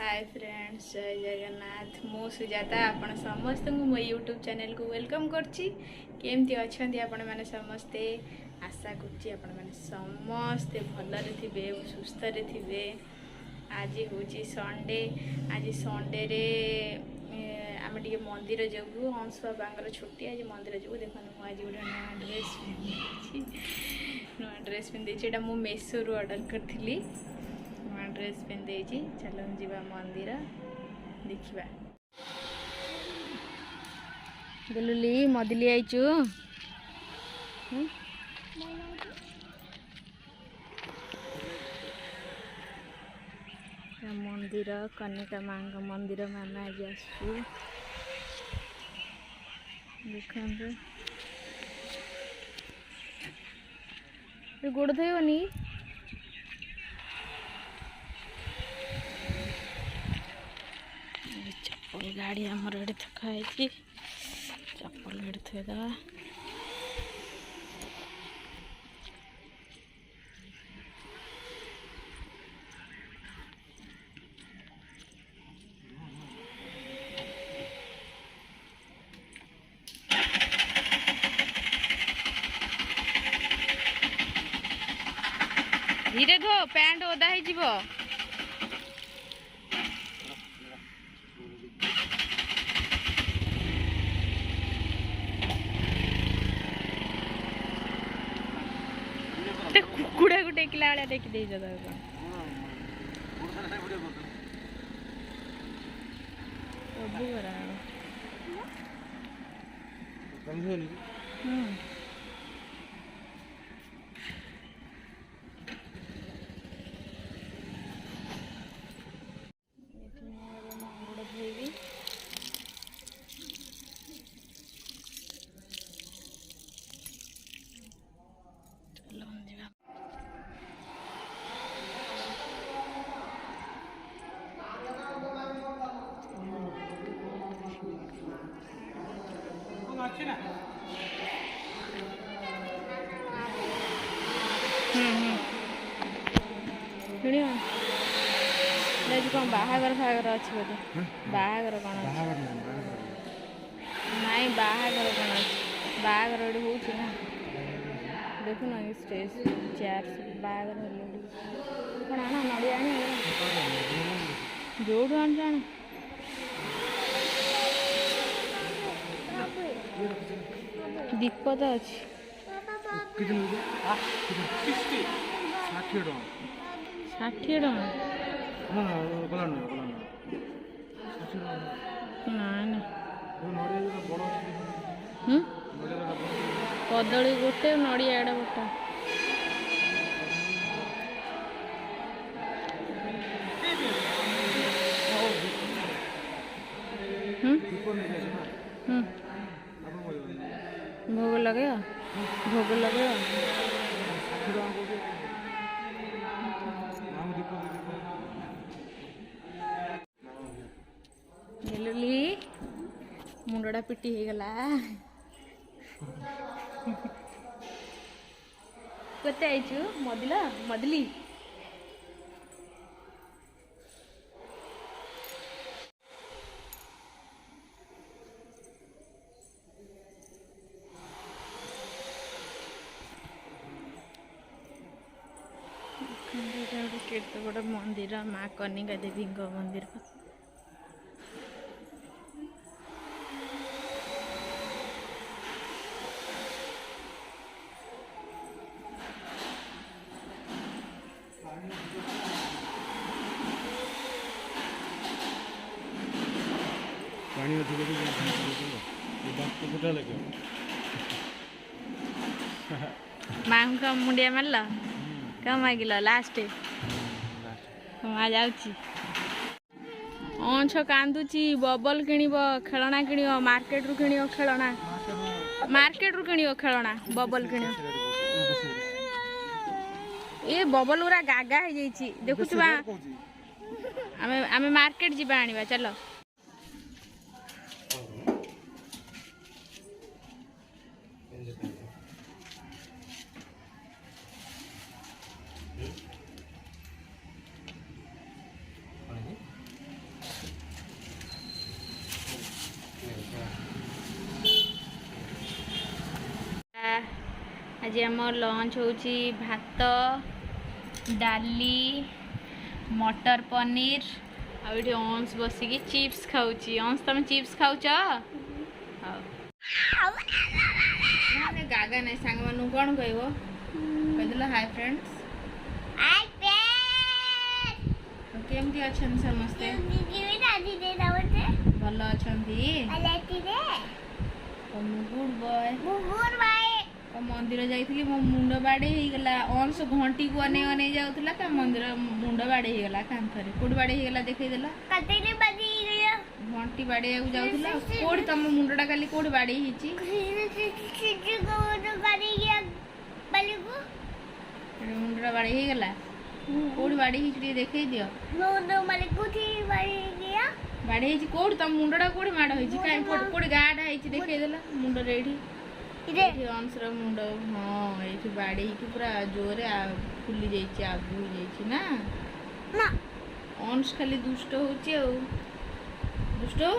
Hi friends, जय जगन्नाथ। मु सुजाता आपण समस्त मो यूट्यूब चैनल को वेलकम करछि। केमती अछंती आपण माने समस्ते? आशा करछि आपण माने समस्ते भलरे थिबे, सुस्थ रे थिबे। आज होछि संडे। आज संडे रे आम टे मंदिर जाऊ। हंस बाबांगर छुट्टी। आज मंदिर जाऊ। देखो मु आज गोटे नुआ ड्रेस पिंधि। नुआ ड्रेस पिंधि मु मेसो रु ऑर्डर करथिली। नुआ ड्रेस पिंधि। चलो जीवा मंदिर देखा। गुलुली मदिली आईचु। मंदिर कनिका माँ मंदिर मामा आज आसु देखते गोड़ धोबनी। चप्पल गाड़ी आमर ये थकाई। चप्पल ये थोड़ा धीरे धो, पैंट ओदा ही जीवो। कुकुड़ा को टेकिला वाला टेकी दे जदा को सब करा कौन बाहागर फागर अच्छे बोधे? बाहागर कौन नाई बाहागर कौन अच्छे? बाहागर गोटे होची ना देखु ना स्टेज चेयर बाहागर कौन आना नड़िया आनी जोड़ आन जान दीप तो अच्छी 60 टका कदली गोटे नड़िया एड़ा गोटा भोग लगे भोग लगे मुंडा पिटी हो गला। कते आइचु मदिला मदली केते बड़ा मंदिर माँ कनिका देवी मंदिर माँ का मुंडिया मारल क्या मागिल लास्ट हाँ जाऊँगी छ कांदुची बबल किणव खेलना किण मार्केट रु किण खेलना मार्केट रु किण खेलना बबल किण ये बबल गुरा गागा हो जाइए देखुवा आमे मार्केट जीवा आनिबा चलो आज आम लंच होची भात डाली मटर पनीर आउटे अंश बसिकी चिप्स खाऊची। अंश तुम चिप्स खाऊच गागा नहीं सांग मानू कौन कहब कहदेल हाय फ्रेंड्स केमती अछन समस्ते भल अछंती गुड बॉय मंदिर जाइली मो मुंड बाड़े गला अंश घंटी को अने अने जाउतला का मंदिर मुंड बाड़े गला कांथरे कोड बाड़े गला देखै देला घंटी बाड़े जाउतला कोड तम मुंडटा काली कोड बाड़े हिची मुंडटा बाड़े ही गला कोड बाड़े हिची देखै दियो बाड़े हिची कोड तम मुंडटा कोड माड हिची काई कोड गाडा हिची देखै देला मुंड रेडी अंशर मुंड हाँ ये बाड़े पूरा जोरे फुली जाइए आगु ना अंश खाली दुष्ट हो दुष्ट हो